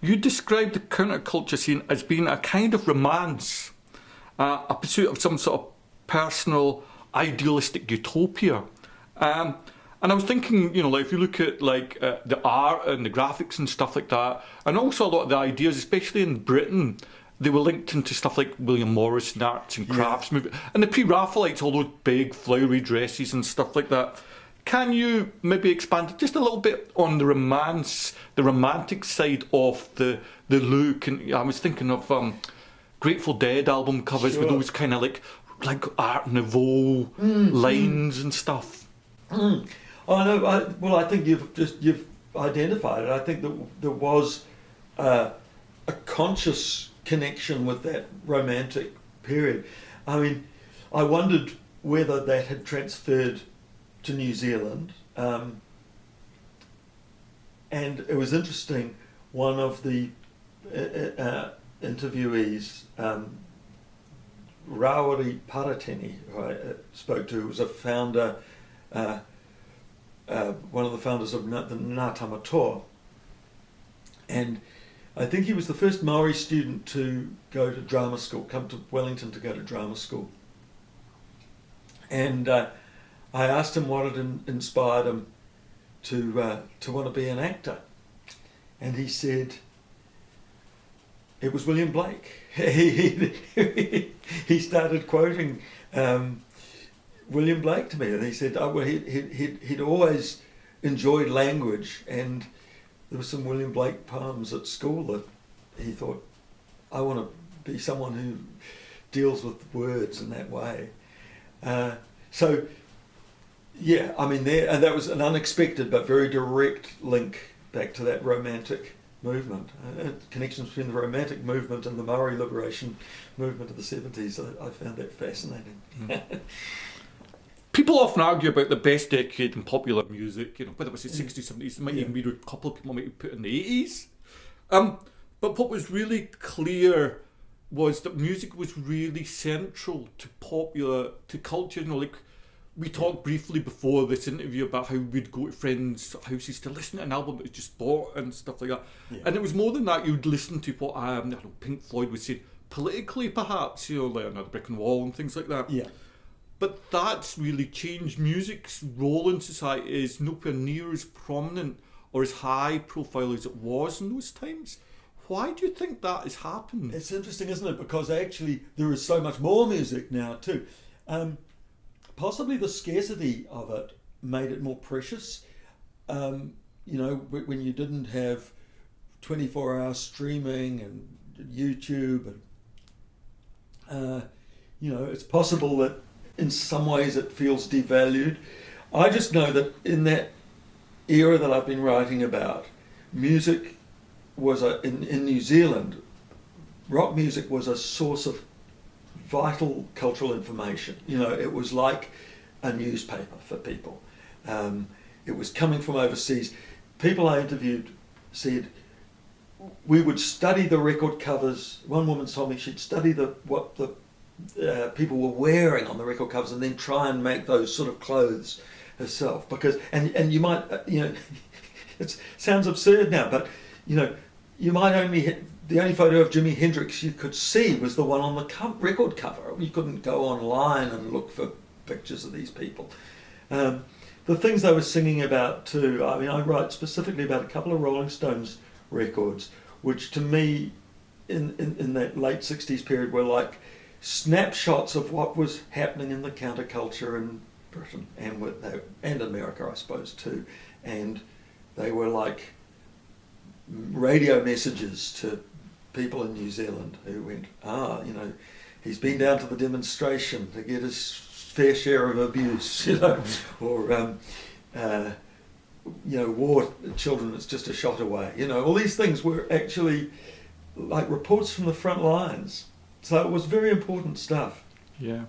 you described the counterculture scene as being a kind of romance, a pursuit of some sort of personal, idealistic utopia. And I was thinking, like if you look at the art and the graphics and stuff like that, and also a lot of the ideas, especially in Britain, they were linked into stuff like William Morris and arts and crafts movement, and the pre-Raphaelites, all those big flowery dresses and stuff like that. Can you maybe expand just a little bit on the romance, the romantic side of the look? And I was thinking of Grateful Dead album covers with those kind of like Art Nouveau lines and stuff. Oh no! I think you've identified it. I think that there was a conscious connection with that romantic period. I mean, I wondered whether that had transferred to New Zealand, and it was interesting. One of the interviewees, Rawari Parateni, who I spoke to, was a founder, one of the founders of the Ngātamatoa, and I think he was the first Maori student to go to drama school, come to Wellington to go to drama school. And I asked him what had inspired him to want to be an actor. And he said, it was William Blake. He started quoting William Blake to me, and he said, he'd always enjoyed language, and there were some William Blake poems at school that he thought, I want to be someone who deals with words in that way. So, yeah, I mean, and that was an unexpected but very direct link back to that romantic movement. Connections between the romantic movement and the Maori liberation movement of the 70s. I found that fascinating. People often argue about the best decade in popular music, whether it was the 60s, 70s, there might even be a couple of people might put in the 80s. But what was really clear was that music was really central to culture. We talked briefly before this interview about how we'd go to friends' houses to listen to an album that was just bought and stuff like that. Yeah. And it was more than that. You'd listen to what Pink Floyd would say politically, perhaps, like Another Brick and Wall and things like that. Yeah. But that's really changed. Music's role in society is nowhere near as prominent or as high profile as it was in those times. Why do you think that has happened? It's interesting, isn't it? Because actually there is so much more music now too. Possibly the scarcity of it made it more precious. When you didn't have 24-hour streaming and YouTube, and it's possible that in some ways it feels devalued. I just know that in that era that I've been writing about, music was in New Zealand, rock music was a source of vital cultural information. It was like a newspaper for people. It was coming from overseas. People I interviewed said we would study the record covers. One woman told me she'd study what the people were wearing on the record covers and then try and make those sort of clothes herself. Because and you might it sounds absurd now, but you might the only photo of Jimi Hendrix you could see was the one on the record cover. You couldn't go online and look for pictures of these people. The things they were singing about too, I mean, I write specifically about a couple of Rolling Stones records, which to me, in that late 60s period, were like snapshots of what was happening in the counterculture in Britain and America, I suppose, too. And they were like radio messages to people in New Zealand who went, he's been down to the demonstration to get his fair share of abuse, or war children, it's just a shot away. All these things were actually like reports from the front lines. So it was very important stuff. Yeah.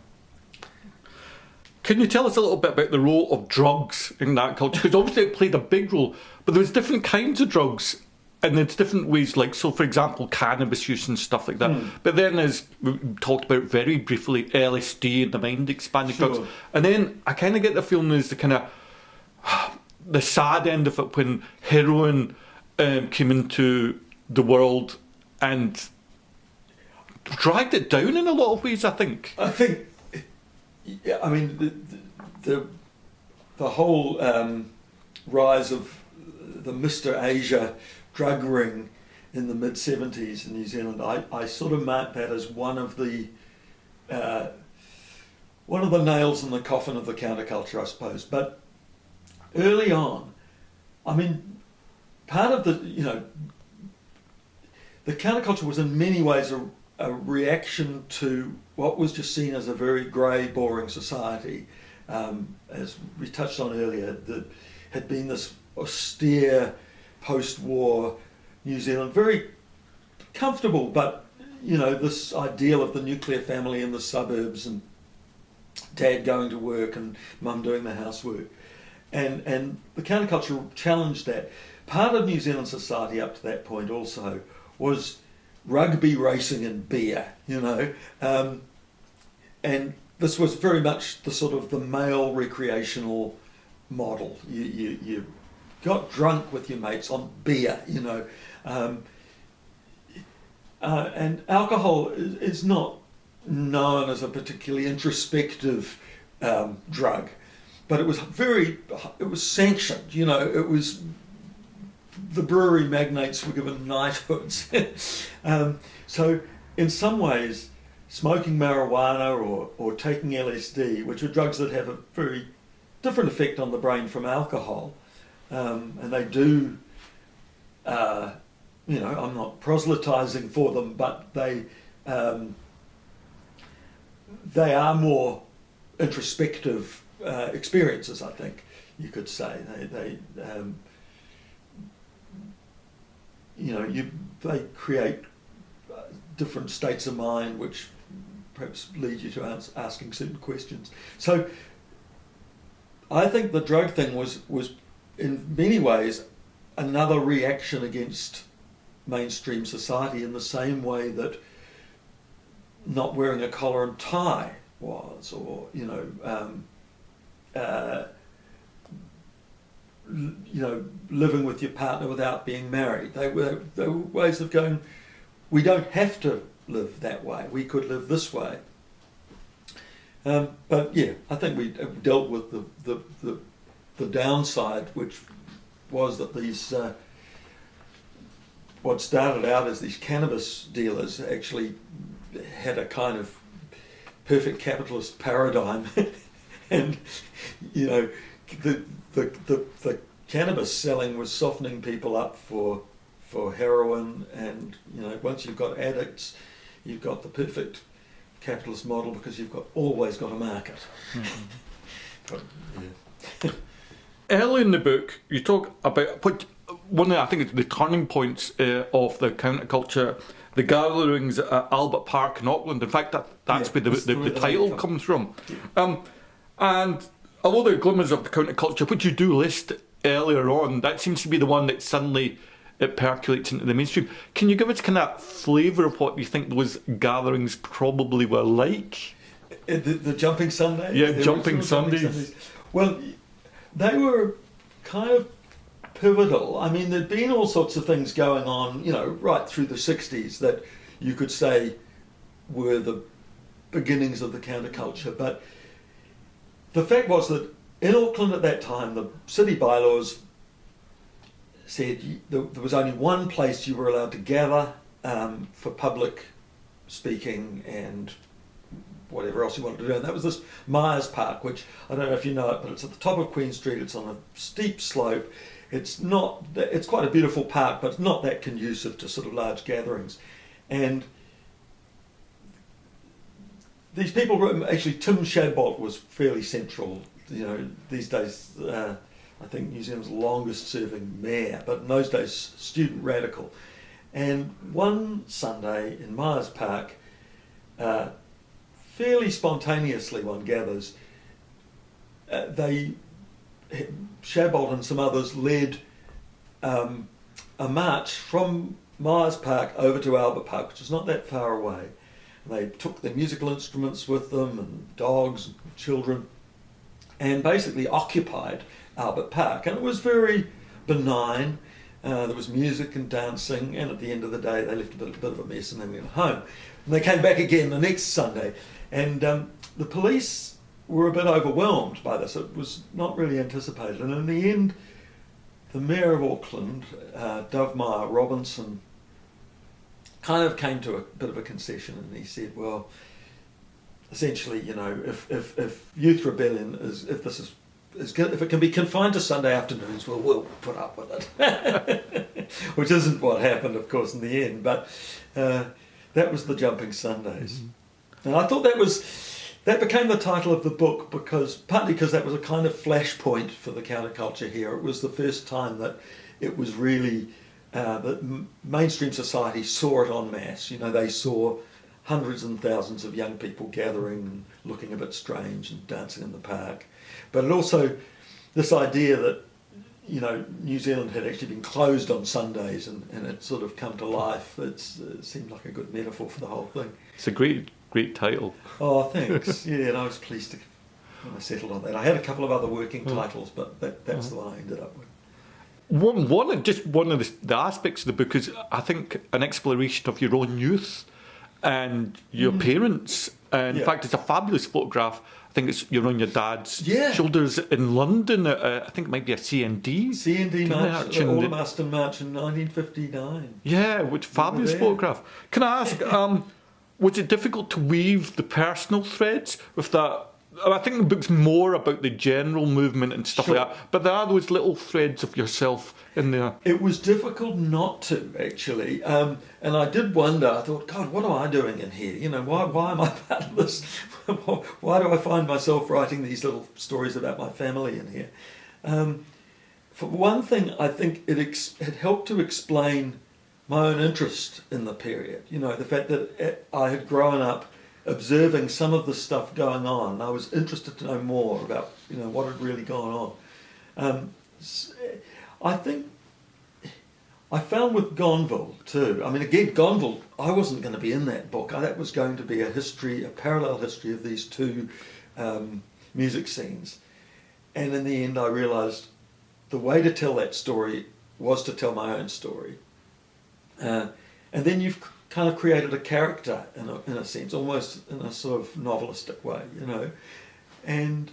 Can you tell us a little bit about the role of drugs in that culture? Because obviously it played a big role, but there was different kinds of drugs. And there's different ways, so for example, cannabis use and stuff like that. But then, as we talked about very briefly, LSD and the mind-expanding drugs. And then I kind of get the feeling there's the kind of the sad end of it when heroin came into the world and dragged it down in a lot of ways, I think. I think, yeah, I mean, the whole rise of the Mr. Asia drug ring in the mid-70s in New Zealand, I sort of mark that as one of the nails in the coffin of the counterculture, I suppose. But early on, I mean, part of the counterculture was in many ways a reaction to what was just seen as a very grey, boring society. As we touched on earlier, that had been this austere post-war New Zealand, very comfortable, but this ideal of the nuclear family in the suburbs and dad going to work and mum doing the housework, and the counterculture challenged that. Part of New Zealand society up to that point also was rugby, racing and beer, and this was very much the sort of the male recreational model. You got drunk with your mates on beer, and alcohol is not known as a particularly introspective drug, but it was sanctioned. It was, the brewery magnates were given knighthoods. So in some ways, smoking marijuana or taking LSD, which are drugs that have a very different effect on the brain from alcohol, and they do, I'm not proselytizing for them, but they are more introspective experiences, I think you could say. They create different states of mind which perhaps lead you to asking certain questions. So I think the drug thing was in many ways another reaction against mainstream society, in the same way that not wearing a collar and tie was, or living with your partner without being married. They were ways of going, we don't have to live that way, we could live this way. But yeah, I think we dealt with the downside, which was that these what started out as these cannabis dealers actually had a kind of perfect capitalist paradigm, and the cannabis selling was softening people up for heroin, and once you've got addicts, you've got the perfect capitalist model because you've always got a market. Mm-hmm. But, yeah. Early in the book, you talk about one of, I think, it's the turning points of the counterculture, the gatherings at Albert Park in Auckland. In fact, that's where the title comes from. Yeah. And although there are glimmers of the counterculture, which you do list earlier on, that seems to be the one that suddenly it percolates into the mainstream. Can you give us kind of flavour of what you think those gatherings probably were like? The Jumping Sundays? Yeah, Jumping Sundays. Well, they were kind of pivotal. I mean, there'd been all sorts of things going on, right through the 60s that you could say were the beginnings of the counterculture. But the fact was that in Auckland at that time, the city bylaws said there was only one place you were allowed to gather for public speaking and whatever else you wanted to do, and that was this Myers Park, which I don't know if you know it, but it's at the top of Queen Street. It's on a steep slope. It's quite a beautiful park, but it's not that conducive to sort of large gatherings. And these people, actually Tim Shadbolt was fairly central. These days, I think New Zealand's longest serving mayor, but in those days, student radical. And one Sunday in Myers Park, fairly spontaneously one gathers, Shadbolt and some others led a march from Myers Park over to Albert Park, which is not that far away. And they took their musical instruments with them and dogs and children, and basically occupied Albert Park. And it was very benign. There was music and dancing, and at the end of the day they left a bit of a mess and they went home. And they came back again the next Sunday, and the police were a bit overwhelmed by this. It was not really anticipated, and in the end the Mayor of Auckland, Dove Robinson, kind of came to a bit of a concession, and he said, well, essentially, you know, if youth rebellion if it can be confined to Sunday afternoons, well, we'll put up with it. Which isn't what happened, of course, in the end, but that was the Jumping Sundays. Mm-hmm. And I thought that became the title of the book partly because that was a kind of flashpoint for the counterculture here. It was the first time that it was really, that mainstream society saw it en masse. You know, they saw hundreds and thousands of young people gathering, looking a bit strange and dancing in the park. But it also, this idea that, you know, New Zealand had actually been closed on Sundays and it sort of come to life. It seemed like a good metaphor for the whole thing. It's a great title. Oh, thanks. Yeah, and I was pleased when I settled on that. I had a couple of other working titles, but that's the one I ended up with. One of the aspects of the book is, I think, an exploration of your own youth and your parents. And in fact, it's a fabulous photograph. I think you're on your dad's shoulders in London. I think it might be a CND march, the Aldermaston March in 1959. Yeah, which fabulous photograph. Can I ask, was it difficult to weave the personal threads with that? I think the book's more about the general movement and stuff like that, but there are those little threads of yourself in there. It was difficult not to, actually, and I did wonder. I thought, God, what am I doing in here? You know, why am I part of this? Why do I find myself writing these little stories about my family in here? For one thing, I think it helped to explain my own interest in the period. You know, the fact that I had grown up observing some of the stuff going on. I was interested to know more about, you know, what had really gone on. I think I found with Goneville too. I mean, again, Goneville, I wasn't going to be in that book. That was going to be a parallel history of these two music scenes. And in the end, I realised the way to tell that story was to tell my own story. And then you've kind of created a character in a sense, almost in a sort of novelistic way, you know. And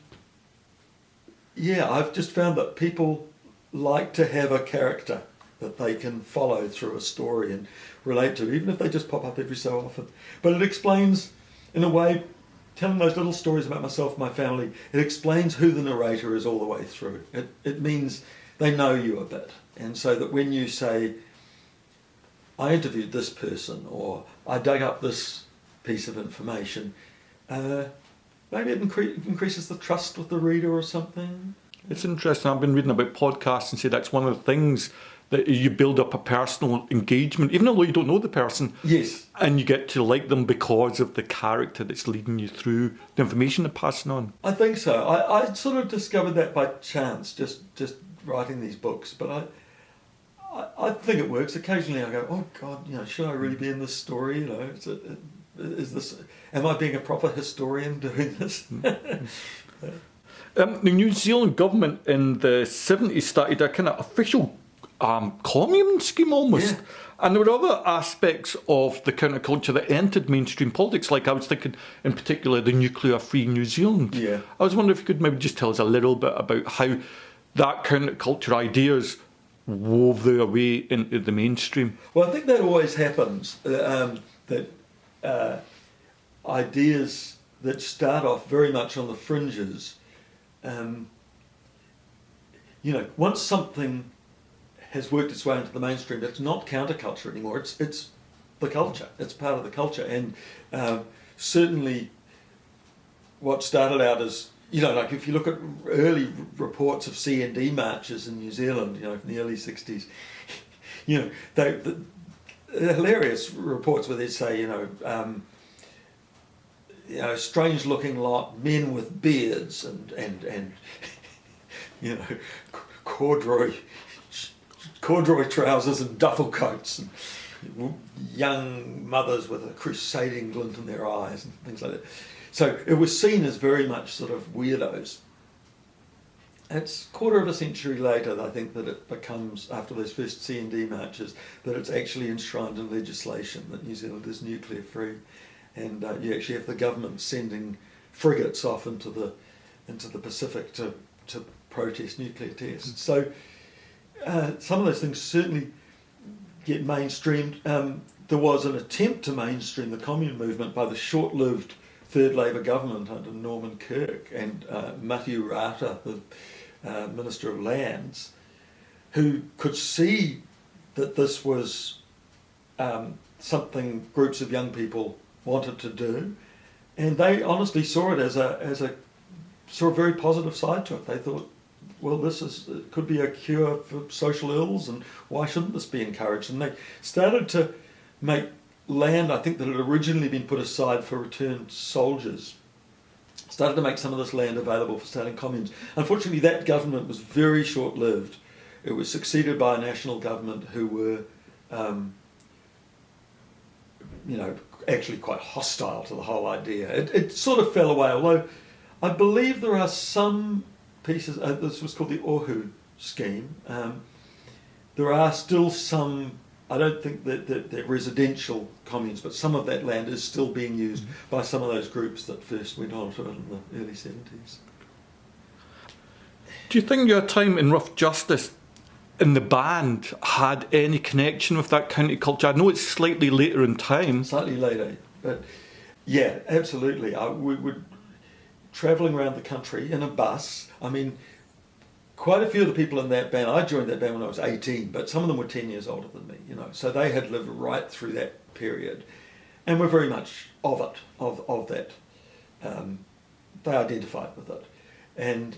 yeah, I've just found that people like to have a character that they can follow through a story and relate to, even if they just pop up every so often. But it explains, in a way, telling those little stories about myself and my family, it explains who the narrator is all the way through. It means they know you a bit. And so that when you say, I interviewed this person, or I dug up this piece of information, maybe it increases the trust with the reader or something. It's interesting. I've been reading about podcasts and say that's one of the things that you build up a personal engagement, even though you don't know the person. Yes. And you get to like them because of the character that's leading you through the information they're passing on. I think so. I sort of discovered that by chance, just writing these books, but I think it works. Occasionally I go, oh God, you know, should I really be in this story? You know, am I being a proper historian doing this? The New Zealand government in the 70s started a kind of official commune scheme almost. Yeah. And there were other aspects of the counterculture that entered mainstream politics, like I was thinking in particular the nuclear-free New Zealand. Yeah. I was wondering if you could maybe just tell us a little bit about how that counterculture ideas wove their way into the mainstream. Well, I think that always happens, that ideas that start off very much on the fringes, you know, once something has worked its way into the mainstream, it's not counterculture anymore, it's the culture, it's part of the culture. And certainly what started out as, you know, like if you look at early reports of CND marches in New Zealand, you know, from the early 60s, you know, they're hilarious reports where they say, you know, strange looking lot, men with beards and you know, corduroy trousers and duffel coats, and young mothers with a crusading glint in their eyes and things like that. So it was seen as very much sort of weirdos. it's a quarter of a century later, I think, that it becomes, after those first CND marches, that it's actually enshrined in legislation that New Zealand is nuclear free, and you actually have the government sending frigates off into the Pacific to protest nuclear tests. So some of those things certainly get mainstreamed. There was an attempt to mainstream the commune movement by the short-lived Third Labour government under Norman Kirk and Matthew Rata, the Minister of Lands, who could see that this was something groups of young people wanted to do, and they honestly saw it as a very positive side to it. They thought, well, it could be a cure for social ills, and why shouldn't this be encouraged? And they started to make land, I think, that had originally been put aside for returned soldiers, started to make some of this land available for starting communes. Unfortunately, that government was very short-lived. It was succeeded by a national government who were, actually quite hostile to the whole idea. It sort of fell away, although I believe there are some pieces, this was called the Ohu scheme. There are still some, I don't think that they're residential communes, but some of that land is still being used by some of those groups that first went on to it in the early 70s. Do you think your time in Rough Justice in the band had any connection with that counterculture? I know it's slightly later in time. Slightly later, but yeah, absolutely. We were travelling around the country in a bus. I mean, quite a few of the people in that band, I joined that band when I was 18, but some of them were 10 years older than me, so they had lived right through that period and were very much of it, of that. They identified with it. And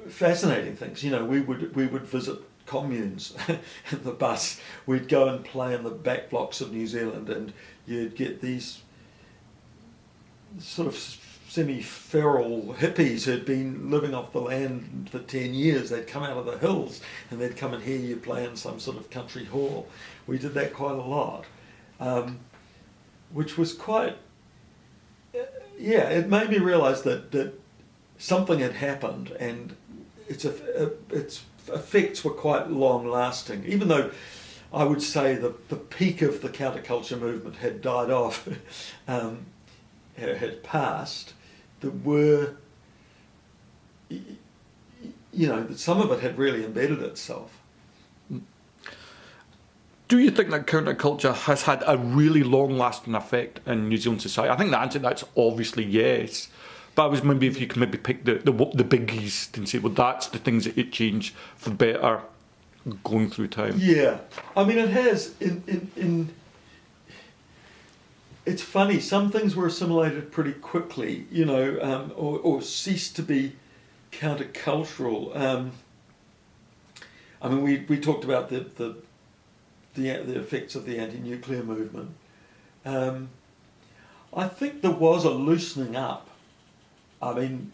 fascinating things, we would visit communes in the bus. We'd go and play in the back blocks of New Zealand, and you'd get these sort of semi-feral hippies who'd been living off the land for 10 years. They'd come out of the hills and they'd come and hear you play in some sort of country hall. We did that quite a lot, which was quite, it made me realise that something had happened, and its effects were quite long-lasting. Even though I would say the peak of the counterculture movement had died off, had passed, there were, some of it had really embedded itself. Do you think that counterculture has had a really long-lasting effect in New Zealand society? I think the answer to that's obviously yes. But I was maybe if you can maybe pick the biggies and say, well, that's the things that it changed for better going through time. Yeah, I mean, it has. It's funny. Some things were assimilated pretty quickly, or ceased to be countercultural. I mean, we talked about the effects of the anti-nuclear movement. I think there was a loosening up. I mean,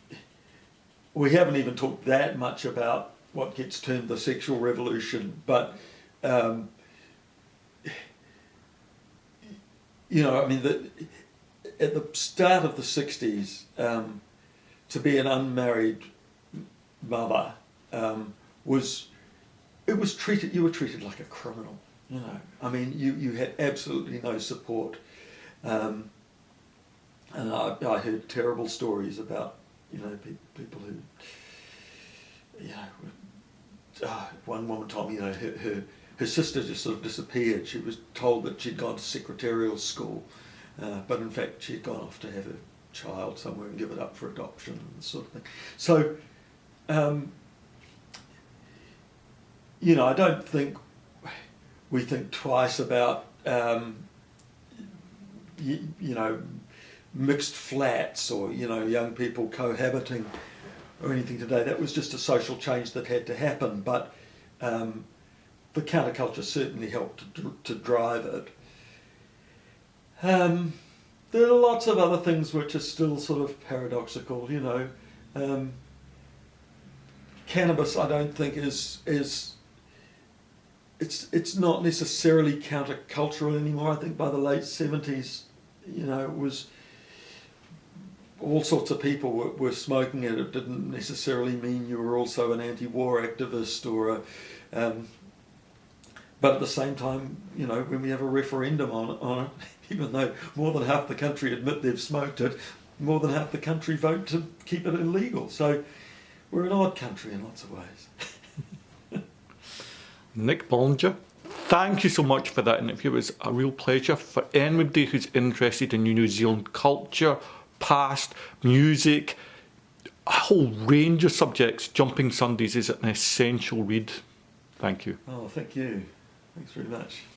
we haven't even talked that much about what gets termed the sexual revolution, but I mean, at the start of the 60s, to be an unmarried mother you were treated like a criminal. I mean, you had absolutely no support. And I heard terrible stories about, people who, one woman told me, her sister just sort of disappeared. She was told that she'd gone to secretarial school, but in fact she'd gone off to have a child somewhere and give it up for adoption and this sort of thing. So, I don't think we think twice about, mixed flats or young people cohabiting or anything today. That was just a social change that had to happen, but the counterculture certainly helped to drive it. There are lots of other things which are still sort of paradoxical. Cannabis, I don't think is it's not necessarily countercultural anymore. I think by the late 70s, it was all sorts of people were smoking it. It didn't necessarily mean you were also an anti-war activist or a... but at the same time, you know, when we have a referendum on it, even though more than half the country admit they've smoked it, more than half the country vote to keep it illegal. So we're an odd country in lots of ways. Nick Bollinger, thank you so much for that interview. It was a real pleasure. For anybody who's interested in New Zealand culture, past, music, a whole range of subjects, Jumping Sundays is an essential read. Thank you. Oh, thank you. Thanks very much.